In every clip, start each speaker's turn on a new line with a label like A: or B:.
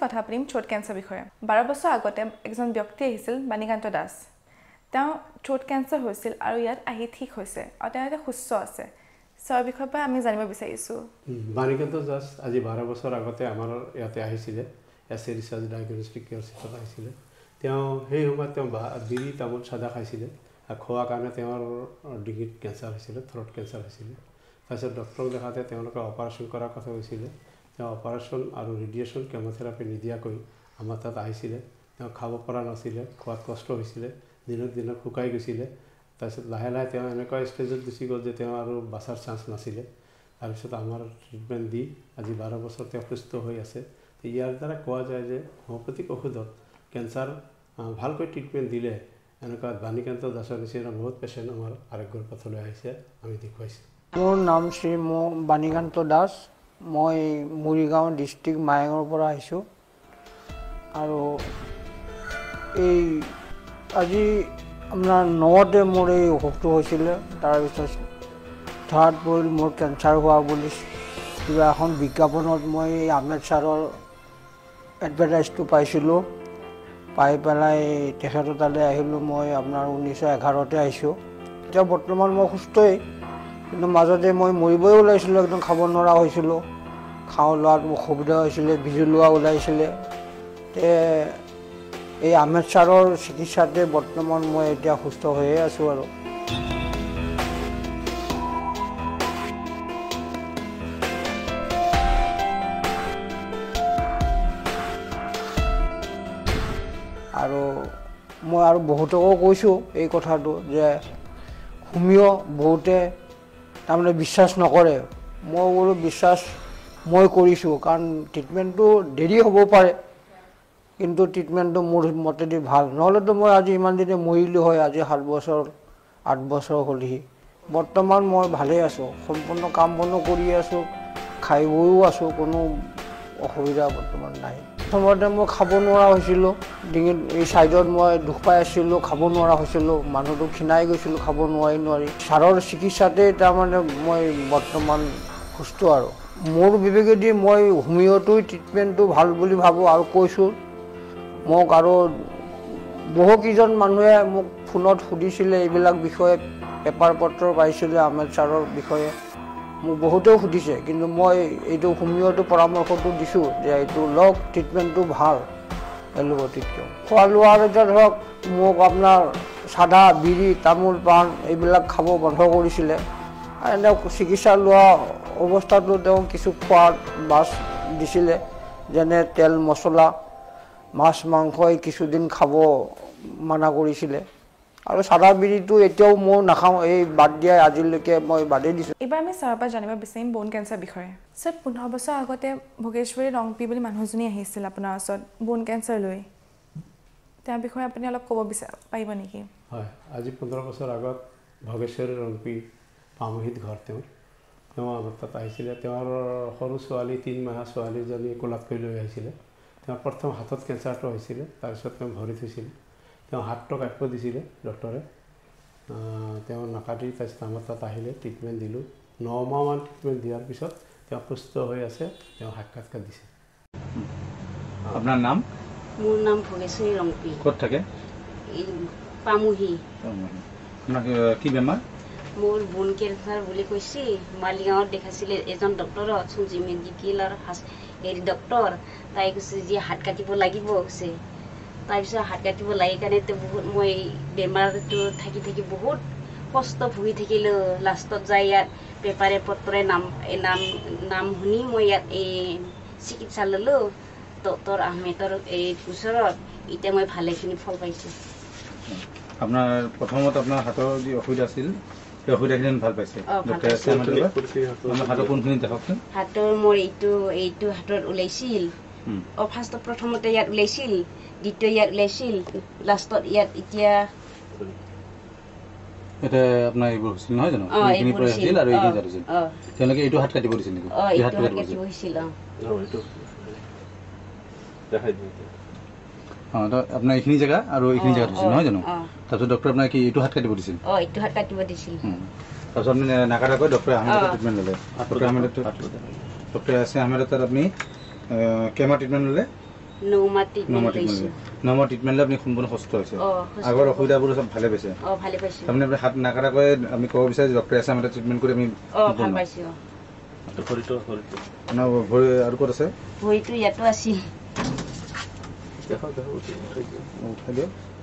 A: কথা পাতিম throat cancer বিষয়ে 12 বছৰ আগতে একজন ব্যক্তি আহিছিল বাণীকান্ত দাস তেওঁ থ্ৰোট কেঞ্চাৰ হৈছিল আৰু ইয়াত আহি ঠিক হৈছে আৰু তেওঁ এতিয়া সুস্থ আছে সৰ বিষয়ে পৰা আমি জানিব বিচাৰিছো
B: বাণীকান্ত দাস আজি 12 বছৰ আগতে আমাৰ ইয়াতে আহিছিল এছএ ৰিচাৰ্জ ডায়াগনষ্টিক কেয়াৰ চেণ্টাৰত আহিছিল তেওঁ সেই সময়ত তেওঁ বিৰি তামোল সাদা খাইছিল খোৱা কাৰণে তেওঁৰ ডিঙিত কেঞ্চাৰ হৈছিল থ্ৰোট কেঞ্চাৰ হৈছিল তাৰপিছত ডক্টৰক দেখাতে তেওঁলোকে অপাৰেশ্যন কৰাৰ কথা কৈছিল তেওঁ অপাৰেশ্যন আৰু ৰেডিয়েশ্যন কেমোথেৰাপি নিদিয়াকৈ আমাৰ তাত আহিছিল তেওঁ খাব পৰা নাছিল খোৱাত কষ্ট হৈছিল দিনক দিনক শুকাই গৈছিল তাৰপিছত লাহে লাহে তেওঁ এনেকুৱা ষ্টেজত গুচি গ'ল যে তেওঁ আৰু বাচাৰ চান্স নাছিল তাৰপিছত আমাৰ ট্ৰিটমেণ্ট দি আজি 12 বছৰ তেওঁ সুস্থ হৈ আছে ইয়াৰ দ্বাৰা কোৱা যায় যে হোমিওপেথিক ঔষধত কেঞ্চাৰ ভালকৈ ট্ৰিটমেণ্ট দিলে এনেকুৱা বাণীকান্ত দাসৰ নিচিনা বহুত পেচেণ্ট আমাৰ আৰোগ্যৰ পথলৈ আহিছে আমি দেখুৱাইছোঁ
C: মোৰ নাম শ্ৰী বাণীকান্ত দাস মই মুৰিগাঁও ডিষ্ট্ৰিক্ট মায়ঙৰ পৰা আহিছোঁ আৰু এই আজি আপোনাৰ 9তে মোৰ এই অসুখটো হৈছিলে তাৰপিছত থাৰ্ড পৰিল মোৰ কেঞ্চাৰ হোৱা বুলি কিবা এখন বিজ্ঞাপনত মই আহমেদ ছাৰৰ এডভাৰটাইজটো পাইছিলোঁ পাই পেলাই তেখেতৰ তালৈ আহিলোঁ মই আপোনাৰ 1911তে আহিছোঁ এতিয়া বৰ্তমান মই সুস্থই কিন্তু মাজতে মই মৰিবই ওলাইছিলোঁ একদম খাব নোৱাৰা হৈছিলোঁ খাওঁ লোৱাত অসুবিধা হৈছিলে বিজু লোৱা ওলাইছিলে এই আহমেদ ছাৰৰ চিকিৎসাতে বৰ্তমান মই এতিয়া সুস্থ হৈয়ে আছোঁ আৰু মই আৰু বহুতকো কৈছোঁ এই কথাটো যে হোমিও বহুতে তাৰমানে বিশ্বাস নকৰে মই বোলো বিশ্বাস মই কৰিছোঁ কাৰণ ট্ৰিটমেণ্টটো দেৰি হ'ব পাৰে কিন্তু ট্ৰিটমেণ্টটো মোৰ মতেদি ভাল নহ'লেতো মই আজি ইমান দিনে মৰিলোঁ হয় আজি 7 বছৰ 8 বছৰ হ'লহি বৰ্তমান মই ভালেই আছোঁ সম্পূৰ্ণ কাম বনো কৰি আছোঁ খাই বৈও আছোঁ কোনো অসুবিধা বৰ্তমান নাই প্ৰথমতে মই খাব নোৱাৰা হৈছিলোঁ ডিঙিত এই ছাইডত মই দুখ পাই আছিলোঁ খাব নোৱাৰা হৈছিলোঁ মানুহটো ক্ষীণাই গৈছিলোঁ খাব নোৱাৰি ছাৰৰ চিকিৎসাতে তাৰমানে মই বৰ্তমান সুস্থ আৰু মোৰ বিবেকেদি মই হোমিওটো ট্ৰিটমেণ্টটো ভাল বুলি ভাবোঁ আৰু কৈছোঁ মোক আৰু বহুকেইজন মানুহে মোক ফোনত সুধিছিলে এইবিলাক বিষয়ে পেপাৰ পত্ৰ পাইছিলে আহমেদ ছাৰৰ বিষয়ে মোক বহুতেও সুধিছে কিন্তু মই এইটো হোমিওটো পৰামৰ্শটো দিছোঁ যে এইটো লওক ট্ৰিটমেণ্টটো ভাল এলোপেথিকটো খোৱা লোৱাৰ এতিয়া ধৰক মোক আপোনাৰ চাদা বিৰি তামোল পাণ এইবিলাক খাব বন্ধ কৰিছিলে এনে চিকিৎসা লোৱা অৱস্থাটো তেওঁ কিছু খোৱাত বাছ দিছিলে যেনে তেল মছলা মাছ মাংস কিছুদিন খাব মানা কৰিছিলে আৰু চাদা বিৰিটো এতিয়াও মই নাখাওঁ এই বাদ দিয়া আজিলৈকে মই বাদেই দিছোঁ
A: এবাৰ আমি ছাৰৰ পৰা জানিব বিচাৰিম বন কেঞ্চাৰ বিষয়ে ছাৰ 15 বছৰ আগতে ভোগেশ্বৰী ৰংপি বুলি মানুহজনী আহিছিল আপোনাৰ ওচৰত বন কেঞ্চাৰ লৈ তাৰ বিষয়ে আপুনি অলপ ক'ব পাৰিব নেকি
B: হয় আজি 15 বছৰ আগত ভোগেশ্বৰী ৰংপি পামহিত ঘৰ তেওঁ আমাৰ তাত আহিছিলে তেওঁৰ সৰু ছোৱালী 3 মাহৰ ছোৱালীজনী কোলাতকৈ লৈ আহিছিলে তেওঁ প্ৰথম হাতত কেঞ্চাৰটো হৈছিলে তাৰপিছত তেওঁ ভৰিত হৈছিল তেওঁ হাতটো কাটিব দিছিলে ডক্টৰে তেওঁ নাকাটি তাৰপিছত আমাৰ তাত আহিলে ট্ৰিটমেণ্ট দিলোঁ 9 মাহমান ট্ৰিটমেণ্ট দিয়াৰ পিছত তেওঁ সুস্থ হৈ আছে তেওঁ সাক্ষাৎকাৰ দিছে
D: আপোনাৰ নাম
E: মোৰ নাম ভোগেশ্বৰী ৰংপি
D: ক'ত থাকে
E: পামহি
D: আপোনাক কি বেমাৰ
E: মোৰ বন কেঞ্চাৰ বুলি কৈছে মালিগাঁৱত দেখাইছিলে এজন ডক্টৰত সঞ্জী মেডিকেলৰ হেৰি ডক্টৰ তাই কৈছে যে হাত কাটিব লাগিব কৈছে তাৰপিছত হাত কাটিব লাগে কাৰণেতো বহুত মই বেমাৰটো থাকি বহুত কষ্ট ভুগি থাকিলোঁ লাষ্টত যাই ইয়াত পেপাৰে পত্ৰই নাম শুনি মই ইয়াত এই চিকিৎসা ল'লোঁ ডক্টৰ আহমেদৰ এই ওচৰত এতিয়া মই ভালেখিনি ফল পাইছোঁ
D: আপোনাৰ প্ৰথমত আপোনাৰ হাতৰ যি অসুবিধা আছিল সেই অসুবিধাখিনি ভাল পাইছে হাতৰ কোনখিনি দেখাওকচোন
E: হাতৰ মোৰ এইটো হাতত ওলাইছিল ফাৰ্ষ্টত প্ৰথমতে ইয়াত ওলাইছিল দ্বিতীয় ইয়াত ওলাইছিল লাষ্টত ইয়াত এতিয়া
D: এটা আপোনাৰ এইবোৰ হৈছিল নহয় জানো এইখিনি পৰা হৈছিল আৰু এইখিনি যাত হৈছিল তেওঁলোকে এইটো হাত কাটিব দিছিল নেকি এই হাত কাটিব হৈছিল আপোনাৰ এইখিনি জেগা আৰু এইখিনি জেগাত হৈছিল নহয় জানো তাৰপিছত ডক্টৰে আপোনাক কি এইটো হাত কাটিব দিছিল
E: এইটো হাত কাটিব দিছিল
D: তাৰপিছত আপুনি নাকাটাকৈ ডক্টৰে আহমেদৰ ট্ৰিটমেণ্ট ল'লে ডক্টৰে আছে আহমেদৰ তাত আপুনি কেমো ট্ৰিটমেণ্ট ল'লে
E: 9 ট্ৰিটমেণ্ট লৈছোঁ।
D: 9 ট্ৰিটমেণ্ট লৈ আপুনি সম্পূৰ্ণ সুস্থ হৈছে।
E: সুস্থ।
D: আগৰ অসুবিধাবোৰ চব ভালে পাইছে।
E: ভালে পাইছোঁ।
D: তাৰমানে আপুনি হাত নাকাটাকৈ আমি ক'ব বিচাৰোঁ যে ডক্টৰে আছে আমাৰ ট্ৰিটমেণ্ট কৰি আমি
E: ভাল পাইছোঁ।
D: আপোনাৰ ভৰি আৰু ক'ত আছে?
E: ভৰিটো ইয়াতো আছিল।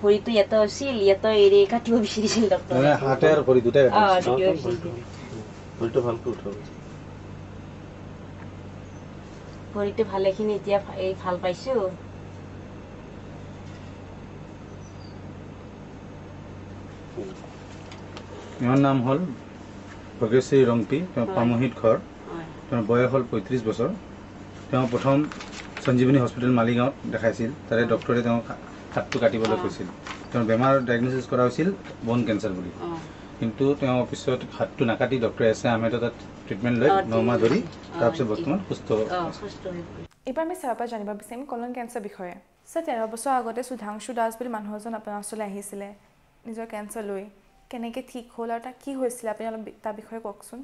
E: ভৰিটো ইয়াতো আছিল, ইয়াতো এৰি কাটিব বিচাৰিছিল ডক্টৰে।
D: হাতে আৰু ভৰি দুটাই
B: ভৰিটো ভালকৈ উঠাব।
E: ভৰিটো ভালেখিনি এতিয়া ভাল পাইছোঁ।
D: তেওঁৰ নাম হ'ল ভগেশ্বৰী ৰংপি, তেওঁ পামহিত ঘৰ। তেওঁৰ বয়স হ'ল 35 বছৰ। তেওঁ প্ৰথম সঞ্জীৱনী হস্পিটেল মালিগাঁৱত দেখাইছিল। তাৰে ডক্টৰে তেওঁক হাতটো কাটিবলৈ কৈছিল। তেওঁৰ বেমাৰ ডায়েগনচিছ কৰা হৈছিল বন কেঞ্চাৰ বুলি। কিন্তু তেওঁ পিছত হাতটো নাকাটি ডক্টৰে এছ আহমেদৰ তাত ট্ৰিটমেণ্ট লৈ 9 মাহ ধৰি তাৰপিছত বৰ্তমান সুস্থ।
A: এইবাৰ আমি ছাৰৰ পৰা জানিব বিচাৰিম কলন কেঞ্চাৰ বিষয়ে। ছাৰ 13 বছৰ আগতে সুধাংশু দাস বুলি মানুহ এজন আপোনাৰ ওচৰলৈ আহিছিলে নিজৰ কেঞ্চাৰ লৈ। কেনেকৈ ঠিক হ'ল আৰু তাক কি হৈছিলে আপুনি অলপ তাৰ বিষয়ে কওকচোন।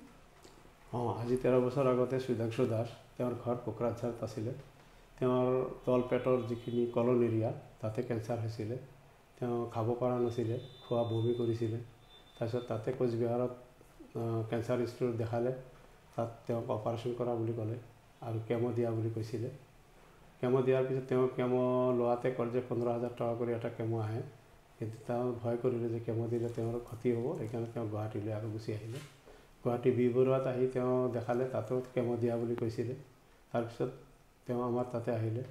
B: আজি 13 বছৰ আগতে সুধাংশু দাস তেওঁৰ ঘৰ কোকৰাঝাৰত আছিলে। তেওঁৰ তলপেটৰ যিখিনি কলন এৰিয়া তাতে কেঞ্চাৰ হৈছিলে। তেওঁ খাব পৰা নাছিলে, খোৱা বমি কৰিছিলে। তাৰপিছত তাতে কোচবিহাৰত কেঞ্চাৰ ইনষ্টিটিউট দেখালে। তাত তেওঁক অপাৰেশ্যন কৰা বুলি ক'লে আৰু কেমো দিয়া বুলি কৈছিলে। কেমো দিয়াৰ পিছত তেওঁ কেমো লোৱাতে ক'লে যে 15,000 টকা কৰি এটা কেমো আহে। কিন্তু তেওঁ ভয় কৰিলে যে কেমো দিলে তেওঁৰ ক্ষতি হ'ব, সেইকাৰণে তেওঁ গুৱাহাটীলৈ আৰু গুচি আহিলে। গুৱাহাটী বি বৰুৱাত আহি তেওঁ দেখালে, তাতো কেমো দিয়া বুলি কৈছিলে। তাৰপিছত তেওঁ আমাৰ তাতে আহিলে,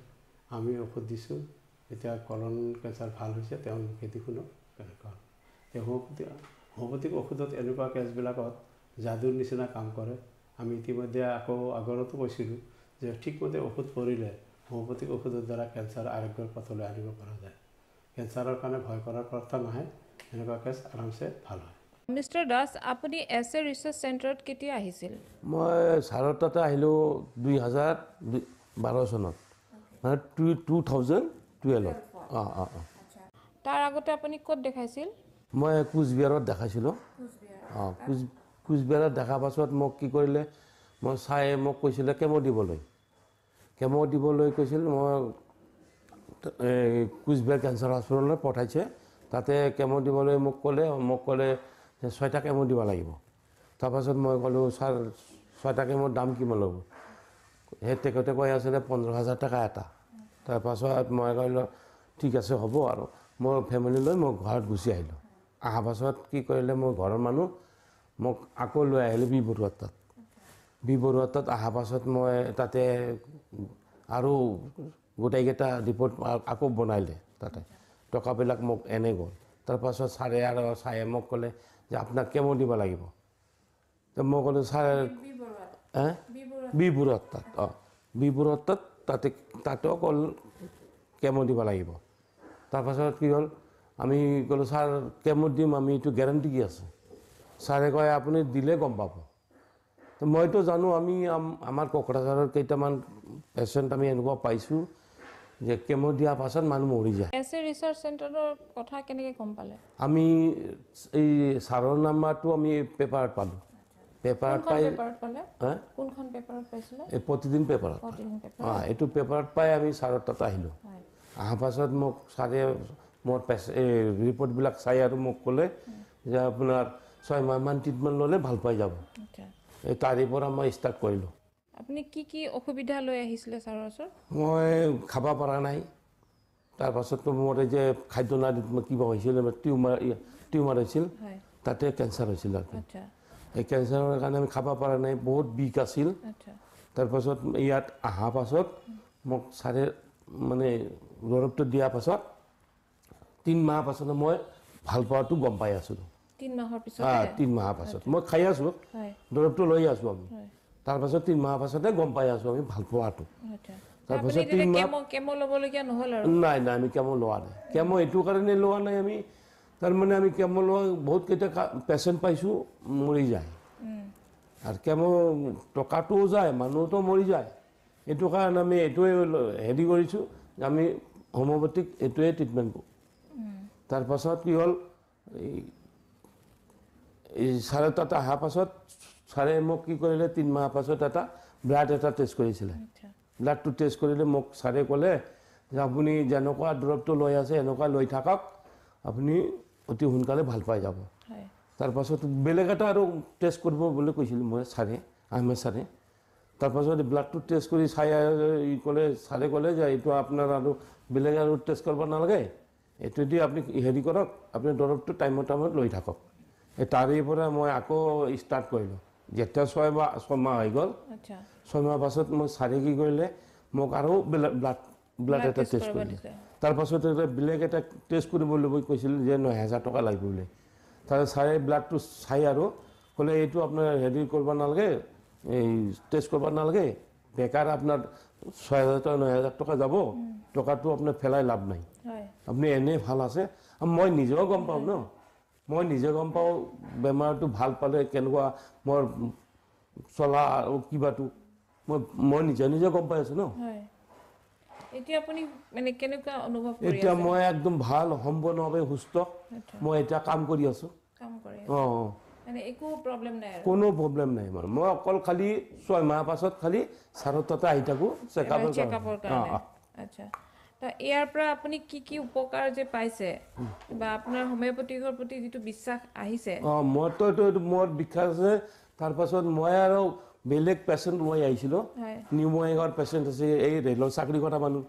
B: আমি ঔষধ দিছোঁ। এতিয়া কলন কেঞ্চাৰ ভাল হৈছে, তেওঁ মুখেদি শুনক কেনেকুৱা। এই হোমিঅ'পেথিক ঔষধত এনেকুৱা কেছবিলাকত যাদুৰ নিচিনা কাম কৰে। আমি ইতিমধ্যে আকৌ আগৰতো কৈছিলোঁ যে ঠিকমতে ঔষধ পৰিলে হোমিঅ'পেথিক ঔষধৰ দ্বাৰা কেঞ্চাৰ আৰোগ্যৰ পথলৈ আনিব পৰা যায়। কেঞ্চাৰৰ কাৰণে ভয় কৰাৰ কথা নাহে, এনেকুৱা কেছ আৰামছে ভাল হয়।
F: মিষ্টাৰ দাস, আপুনি এছ এ ৰিচাৰ্চ চেণ্টাৰত কেতিয়া আহিছিল?
G: মই ছাৰৰ তাতে আহিলোঁ 2012 চনত, মানে 2012।
F: তাৰ আগতে আপুনি ক'ত দেখাইছিল?
G: মই কোচবিহাৰত দেখাইছিলোঁ। কোচবিহাৰত দেখাৰ পাছত মোক কি কৰিলে, মই চাই মোক কৈছিলে কেমো দিবলৈ কৈছিল। মই কোচবিহাৰ কেঞ্চাৰ হস্পিটেললৈ পঠাইছে। তাতে কেমো দিবলৈ মোক ক'লে যে 6টা কেমো দিব লাগিব। তাৰপাছত মই ক'লোঁ ছাৰ 6টা কেমোৰ দাম কিমান ল'ব? সেই তেখেতে কৈ আছিলে 15,000 টকা এটা। তাৰপাছত মই ক'লোঁ ঠিক আছে হ'ব আৰু। মোৰ ফেমিলি লৈ মই ঘৰত গুচি আহিলোঁ। অহাৰ পাছত কি কৰিলে, মোৰ ঘৰৰ মানুহ মোক আকৌ লৈ আহিলে বি বৰুৱাৰ তাত। বি বৰুৱাৰ তাত অহাৰ পাছত মই তাতে আৰু গোটেইকেইটা ৰিপৰ্ট আকৌ বনাইলে। তাতে টকাবিলাক মোক এনে গ'ল। তাৰপাছত ছাৰে মোক ক'লে যে আপোনাক কেমো দিব লাগিব। তো মই ক'লোঁ ছাৰ বি বৰুৱাৰ তাত বি বৰুৱাৰ তাতেও ক'ল কেমো দিব লাগিব। তাৰপাছত কি হ'ল, আমি ক'লোঁ ছাৰ কেমো দিম, আমি এইটো গেৰাণ্টি কি আছে? ছাৰে কয় আপুনি দিলে গম পাব। তো মইতো জানো, আমাৰ কোকৰাঝাৰৰ কেইটামান পেচেণ্ট আমি এনেকুৱা পাইছোঁ যে কেমো দিয়াৰ পাছত মানুহ মৰি যায়।
F: এছ এ ৰিচাৰ্চ চেণ্টাৰৰ কথা কেনেকৈ গম পালে?
G: আমি এই ছাৰৰ নাম্বাৰটো আমি পেপাৰত পালোঁ। পেপাৰত পাই
F: কোনখন পেপাৰত পাইছিলে?
G: এই প্ৰতিদিন পেপাৰত। এইটো পেপাৰত পাই আমি ছাৰৰ তাত আহিলোঁ। অহাৰ পাছত মোক ছাৰে মোৰ ৰিপৰ্টবিলাক চাই আৰু মোক ক'লে যে আপোনাৰ 6 মাহমান ট্ৰিটমেণ্ট ল'লে ভাল পাই যাব। এই তাৰে পৰা মই ষ্টাৰ্ট কৰিলোঁ।
F: আপুনি কি কি অসুবিধা লৈ আহিছিলে ছাৰৰ ওচৰত?
G: মই খাব পৰা নাই। তাৰপাছততো মোৰ এই যে খাদ্য নালীত কিবা হৈছিল, টিউমাৰ হৈছিল, তাতে কেঞ্চাৰ হৈছিল। আৰু এই কেঞ্চাৰৰ কাৰণে আমি খাব পৰা নাই, বহুত বিষ আছিল। তাৰপাছত ইয়াত অহাৰ পাছত মোক ছাৰে মানে দৰৱটো দিয়াৰ পাছত 3 মাহৰ পাছত মই ভাল পোৱাটো গম পাই আছিলোঁ।
F: 3 মাহৰ পিছত?
G: 3 মাহৰ পাছত মই খাই আছোঁ, দৰৱটো লৈ আছোঁ আমি। তাৰপাছত 3 মাহৰ পাছতে গম পাই আছোঁ আমি ভাল পোৱাটো। তাৰপাছত 3 মাহ
F: কেমো ল'বলগীয়া নহ'ল আৰু?
G: নাই, আমি কেমো লোৱা নাই। কেমো এইটো কাৰণে লোৱা নাই, আমি তাৰমানে আমি কেমো লোৱা বহুত কেইটা পেচেণ্ট পাইছোঁ মৰি যায়। আৰু কেমো টকাটোও যায়, মানুহটো মৰি যায়। এইটো কাৰণে আমি এইটোৱে হেৰি কৰিছোঁ, আমি হোমিঅ'পেথিক এইটোৱে ট্ৰিটমেণ্ট কৰোঁ। তাৰপাছত কি হ'ল, এই ছাৰে তাত অহাৰ পাছত ছাৰে মোক কি কৰিলে, 3 মাহৰ পাছত ব্লাড এটা টেষ্ট কৰিছিলে। ব্লাডটো টেষ্ট কৰিলে মোক ছাৰে ক'লে যে আপুনি যেনেকুৱা দৰৱটো লৈ আছে এনেকুৱা লৈ থাকক, আপুনি অতি সোনকালে ভাল পাই যাব। তাৰপাছত বেলেগ এটা আৰু টেষ্ট কৰিব বুলি কৈছিলোঁ মই ছাৰে, আহমেদ ছাৰে। তাৰপাছত ব্লাডটো টেষ্ট কৰি চাই ক'লে, ছাৰে ক'লে যে এইটো আপোনাৰ আৰু বেলেগ আৰু টেষ্ট কৰিব নালাগে, এইটো দি আপুনি হেৰি কৰক, আপুনি দৰৱটো টাইমত লৈ থাকক। তাৰে পৰা মই আকৌ ষ্টাৰ্ট কৰিলোঁ। যেতিয়া 6 মাহ হৈ গ'ল, 6 মাহ পাছত মই ছাৰে কি কৰিলে, মোক আৰু ব্লাড এটা টেষ্ট কৰিলে। তাৰপাছত বেলেগ এটা টেষ্ট কৰিবলৈ কৈছিল যে 9,000 টকা লাগিব বুলি। তাৰপিছত ছাৰে ব্লাডটো চাই আৰু ক'লে এইটো আপোনাৰ হেৰি কৰিব নালাগে, এই টেষ্ট কৰিব নালাগে, বেকাৰ আপোনাৰ 6,000 টকা 9,000 টকা যাব, টকাটো আপোনাৰ পেলাই লাভ নাই, আপুনি এনেই ভাল আছে। মই নিজেও গম পাওঁ ন, মই নিজে গম পাওঁ বেমাৰটো ভাল পালে কেনেকুৱা মোৰ চলা কিবাটো মই নিজে গম পাই আছোঁ ন।
F: এতিয়া আপুনি মানে কেনেকুৱা অনুভৱ কৰি আছে?
G: এতিয়া মই একদম ভাল, সম্পূৰ্ণভাৱে সুস্থ। মই এতিয়া কাম কৰি আছোঁ।
F: মানে একো প্ৰব্লেম নাই আৰু?
G: কোনো প্ৰব্লেম নাই মোৰ। মই অকল খালি 6 মাহ পাছত খালি ছাৰৰ তাতে আহি থাকোঁ চেকআপৰ কাৰণে।
F: আচ্ছা, তো ইয়াৰ পৰা আপুনি কি কি উপকাৰ যে পাইছে বা আপোনাৰ হোমিওপেথিকৰ প্ৰতি যিটো বিশ্বাস আহিছে?
G: মইতো এইটো মোৰ বিশ্বাস আছে। তাৰপাছত মই আৰু বেলেগ পেচেণ্ট লৈ আহিছিলোঁ, নিউমনিয়াৰ পেচেণ্ট আছে, এই ৰেলৰ চাকৰি কৰা মানুহ,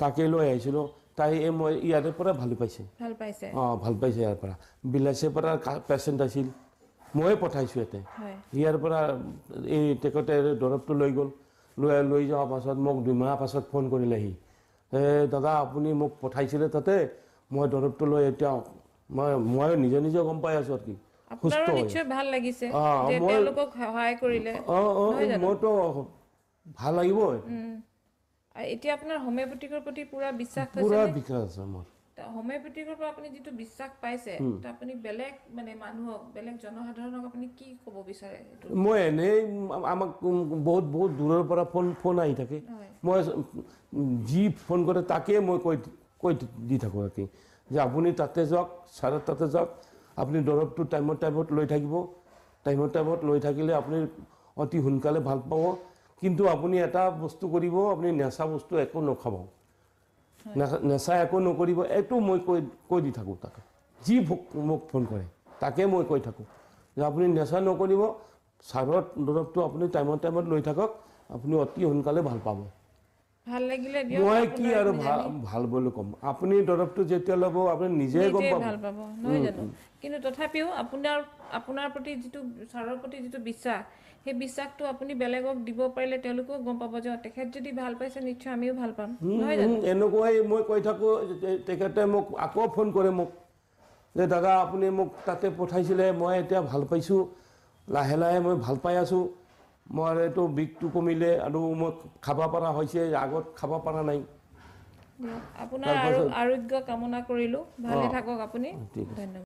G: তাকে লৈ আহিছিলোঁ। তাই মই ইয়াৰে পৰা ভাল পাইছে। ভাল পাইছে ইয়াৰ পৰা। বিলাচীৰ পৰা পেচেণ্ট আছিল, ময়ে পঠাইছোঁ ইয়াতে। ইয়াৰ পৰা এই তেখেতে দৰৱটো লৈ গ'ল, লৈ যোৱাৰ পাছত মোক 2 মাহ পাছত ফোন কৰিলেহি, দাদা আপুনি মোক পঠাইছিলে তাতে, মই দৰৱটো লৈ এতিয়া মই নিজে গম পাই আছোঁ আৰু কি সুস্থ।
F: ভাল লাগিছে যে তেওঁলোকক সহায় কৰিলে?
G: মইতো ভাল লাগিব।
F: এতিয়া আপোনাৰ হোমিওপেথিকৰ প্ৰতি পুৰা বিশ্বাস আছে?
G: পুৰা বিশ্বাস আছে মোৰ।
F: হোমিওপেথিকৰ পৰা আপুনি যিটো বিশ্বাস পাইছে, আপুনি বেলেগ মানে মানুহক, বেলেগ জনসাধাৰণক আপুনি কি ক'ব বিচাৰে?
G: মই এনেই আমাক বহুত দূৰৰ পৰা ফোন আহি থাকে, মই যি ফোন কৰে তাকে মই কৈ দি থাকোঁ আৰু কি যে আপুনি তাতে যাওক, ছাৰৰ তাতে যাওক, আপুনি দৰৱটো টাইমত লৈ থাকিব, টাইমত লৈ থাকিলে আপুনি অতি সোনকালে ভাল পাব। কিন্তু আপুনি এটা বস্তু কৰিব, আপুনি নেচা বস্তু একো নাখাব, নেচা একো নকৰিব, এইটো মই কৈ দি থাকোঁ তাকে। যি মোক ফোন কৰে তাকে মই কৈ থাকোঁ যে আপুনি নেচা নকৰিব, ছাৰৰ দৰৱটো আপুনি টাইমত লৈ থাকক, আপুনি অতি সোনকালে ভাল পাব।
F: ভাল লাগিলে
G: মই কি আৰু ভাল বুলি ক'ম, আপুনি দৰৱটো যেতিয়া ল'ব আপুনি নিজে গম পাব,
F: ভাল পাব, নহয় জানো? কিন্তু তথাপিও আপোনাৰ প্ৰতি যিটো ছাৰৰ প্ৰতি যিটো বিশ্বাস, সেই বিশ্বাসটো আপুনি বেলেগক দিব পাৰিলে তেওঁলোকেও গম পাব যে তেখেত যদি ভাল পাইছে নিশ্চয় আমিও ভাল পাম, নহয় জানো?
G: এনেকুৱাই মই কৈ থাকোঁ। তেখেতে মোক আকৌ ফোন কৰে মোক যে দাদা আপুনি মোক তাতে পঠাইছিলে, মই এতিয়া ভাল পাইছোঁ, লাহে লাহে মই ভাল পাই আছোঁ, মোৰ এইটো বিষটো কমিলে আৰু মই খাব পৰা হৈছে, আগত খাব পৰা নাই।
F: আপোনাৰ আৰোগ্য কামনা কৰিলোঁ, ভালে থাকক আপুনি। ধন্যবাদ।